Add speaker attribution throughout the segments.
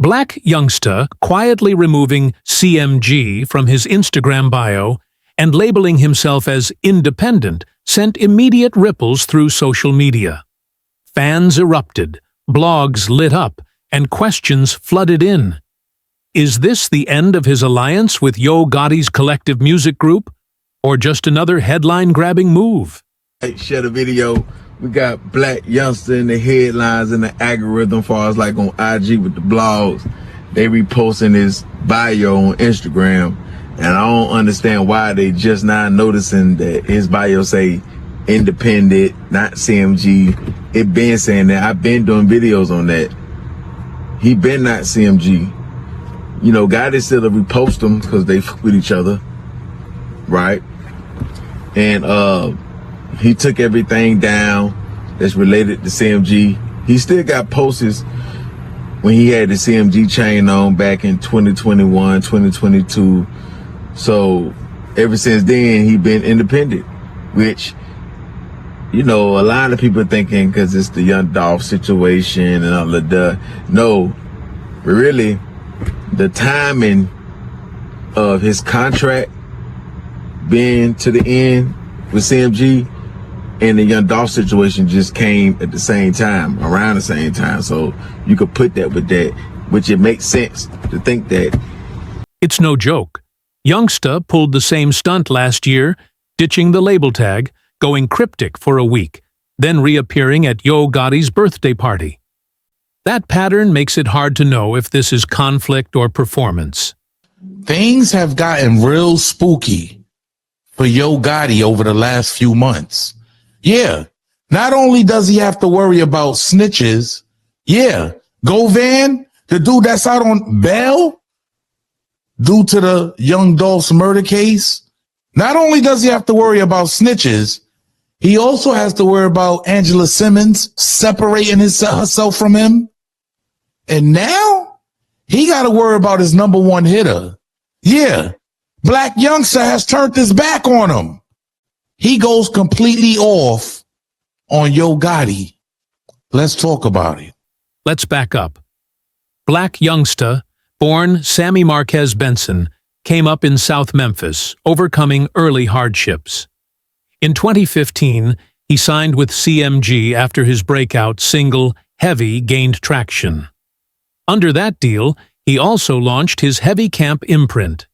Speaker 1: Blac Youngsta quietly removing CMG from his Instagram bio and labeling himself as independent sent immediate ripples through social media. Fans erupted, blogs lit up, and questions flooded in. Is this the end of his alliance with Yo Gotti's collective music group, or just another headline-grabbing move?
Speaker 2: Hey, share the video. We got Blac Youngsta in the headlines and the algorithm far as like on IG with the blogs. They reposting his bio on Instagram, and I don't understand why they just not noticing that his bio say independent, not CMG. It been saying that. I've been doing videos on that. He been not CMG. You know, Gotti still repost them because they fuck with each other, right? And he took everything down that's related to CMG. He still got posts when he had the CMG chain on back in 2021, 2022. So ever since then, he been independent, which, you know, a lot of people thinking because it's the young Dolph situation and all of that. No, really, the timing of his contract being to the end with CMG and the young Dolph situation just came at the same time, around the same time. So you could put that with that, which it makes sense to think that.
Speaker 1: It's no joke. Youngsta pulled the same stunt last year, ditching the label tag, going cryptic for a week, then reappearing at Yo Gotti's birthday party. That pattern makes it hard to know if this is conflict or performance.
Speaker 3: Things have gotten real spooky for Yo Gotti over the last few months. Yeah, not only does he have to worry about snitches, Govan, the dude that's out on bail due to the young Dolph's murder case, not only does he have to worry about snitches, he also has to worry about Angela Simmons separating herself from him. And now he got to worry about his number one hitter. Yeah, Blac Youngsta has turned his back on him. He goes completely off on Yo Gotti. Let's talk about it.
Speaker 1: Let's back up. Blac Youngsta, born Sammy Marquez Benson, came up in South Memphis, overcoming early hardships. In 2015, he signed with CMG after his breakout single, Heavy, gained traction. Under that deal, he also launched his Heavy Camp imprint.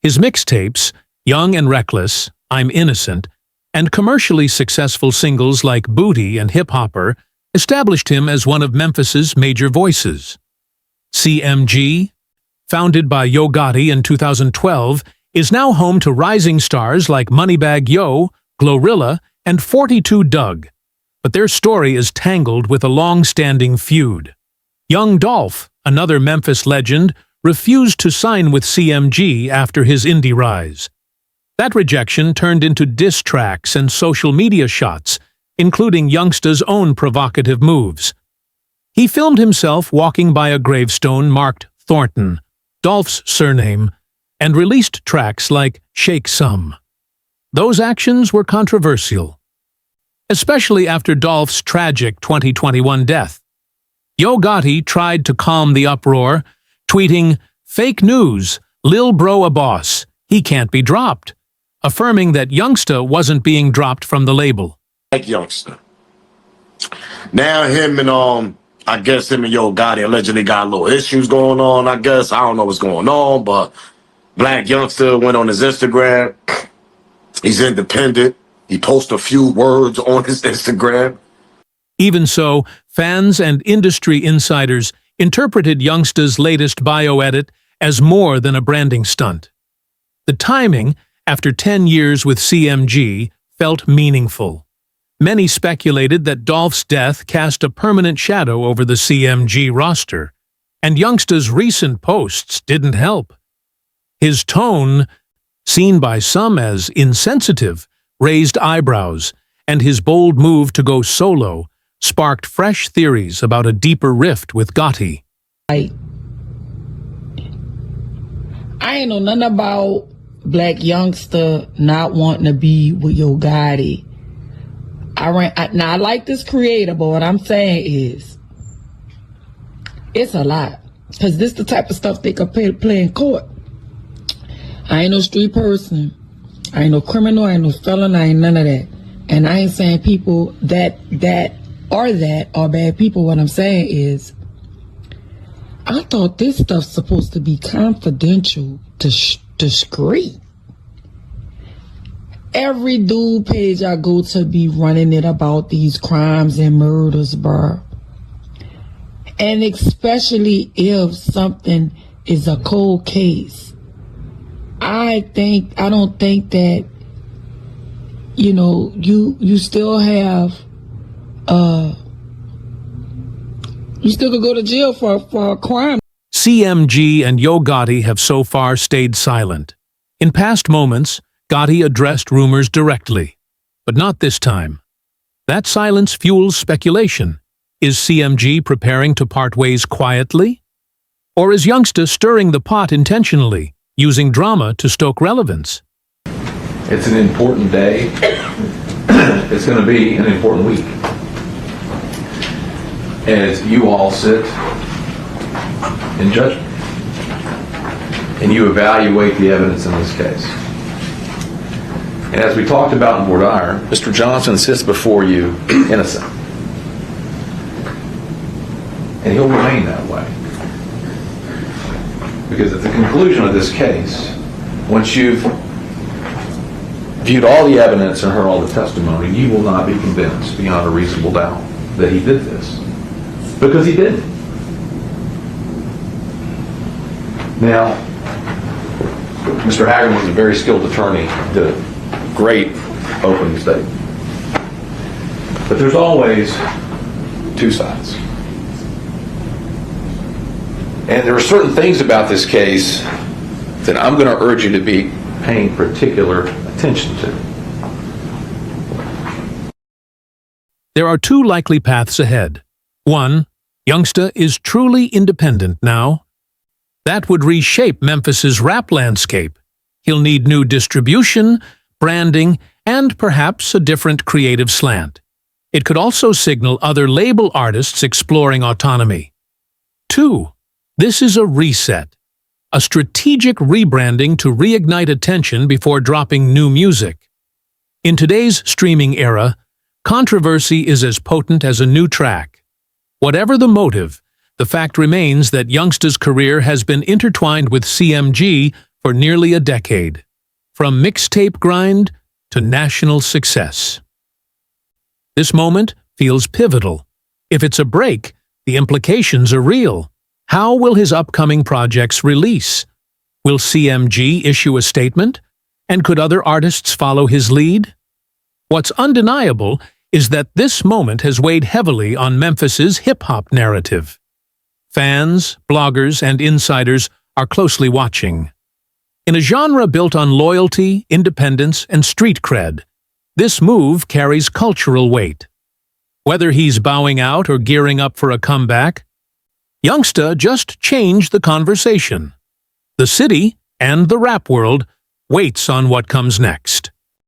Speaker 1: His mixtapes, Young and Reckless, I'm Innocent, and commercially successful singles like Booty and Hip Hopper established him as one of Memphis's major voices. CMG, founded by Yo Gotti in 2012, is now home to rising stars like Moneybagg Yo, Glorilla, and 42 Dugg. But their story is tangled with a long-standing feud. Young Dolph, another Memphis legend, refused to sign with CMG after his indie rise. That rejection turned into diss tracks and social media shots, including Youngsta's own provocative moves. He filmed himself walking by a gravestone marked Thornton, Dolph's surname, and released tracks like Shake Some. Those actions were controversial, especially after Dolph's tragic 2021 death. Yo Gotti tried to calm the uproar, tweeting, "Fake news, Lil Bro a boss, he can't be dropped," affirming that Youngsta wasn't being dropped from the label.
Speaker 4: Blac Youngsta. Now him and I guess him and Yo Gotti allegedly got a little issues going on, I guess. I don't know what's going on, but Blac Youngsta went on his Instagram. He's independent. He posts a few words on his Instagram.
Speaker 1: Even so, fans and industry insiders interpreted Youngsta's latest bio edit as more than a branding stunt. The timing, after 10 years with CMG, felt meaningful. Many speculated that Dolph's death cast a permanent shadow over the CMG roster, and Youngsta's recent posts didn't help. His tone, seen by some as insensitive, raised eyebrows, and his bold move to go solo sparked fresh theories about a deeper rift with Gotti.
Speaker 5: I ain't know nothing about Blac Youngsta not wanting to be with Yo Gotti. I like this creator, but what I'm saying is, it's a lot. Because this the type of stuff they could play in court. I ain't no street person. I ain't no criminal. I ain't no felon. I ain't none of that. And I ain't saying people that are bad people. What I'm saying is, I thought this stuff's supposed to be confidential, discreet. Every dude page I go to be running it about these crimes and murders, bruh. And especially if something is a cold case. I don't think that, you know, you still have, you still could go to jail for a crime.
Speaker 1: CMG and Yo Gotti have so far stayed silent. In past moments, Gotti addressed rumors directly, but not this time. That silence fuels speculation. Is CMG preparing to part ways quietly? Or is Youngsta stirring the pot intentionally, using drama to stoke relevance?
Speaker 6: It's an important day. It's going to be an important week. As you all sit in judgment and you evaluate the evidence in this case. And as we talked about in voir dire, Mr. Johnson sits before you innocent. And he'll remain that way. Because at the conclusion of this case, once you've viewed all the evidence and heard all the testimony, you will not be convinced beyond a reasonable doubt that he did this. Because he didn't. Now, Mr. Haggard was a very skilled attorney, did a great opening statement. But there's always two sides. And there are certain things about this case that I'm going to urge you to be paying particular attention to.
Speaker 1: There are two likely paths ahead. One, Youngsta is truly independent now. That would reshape Memphis's rap landscape. He'll need new distribution, branding, and perhaps a different creative slant. It could also signal other label artists exploring autonomy. Two, this is a reset, a strategic rebranding to reignite attention before dropping new music. In today's streaming era, controversy is as potent as a new track. Whatever the motive, the fact remains that Youngsta's career has been intertwined with CMG for nearly a decade, from mixtape grind to national success. This moment feels pivotal. If it's a break, the implications are real. How will his upcoming projects release? Will CMG issue a statement? And could other artists follow his lead? What's undeniable is that this moment has weighed heavily on Memphis's hip-hop narrative. Fans, bloggers, and insiders are closely watching. In a genre built on loyalty, independence, and street cred, this move carries cultural weight. Whether he's bowing out or gearing up for a comeback, Youngsta just changed the conversation. The city and the rap world waits on what comes next.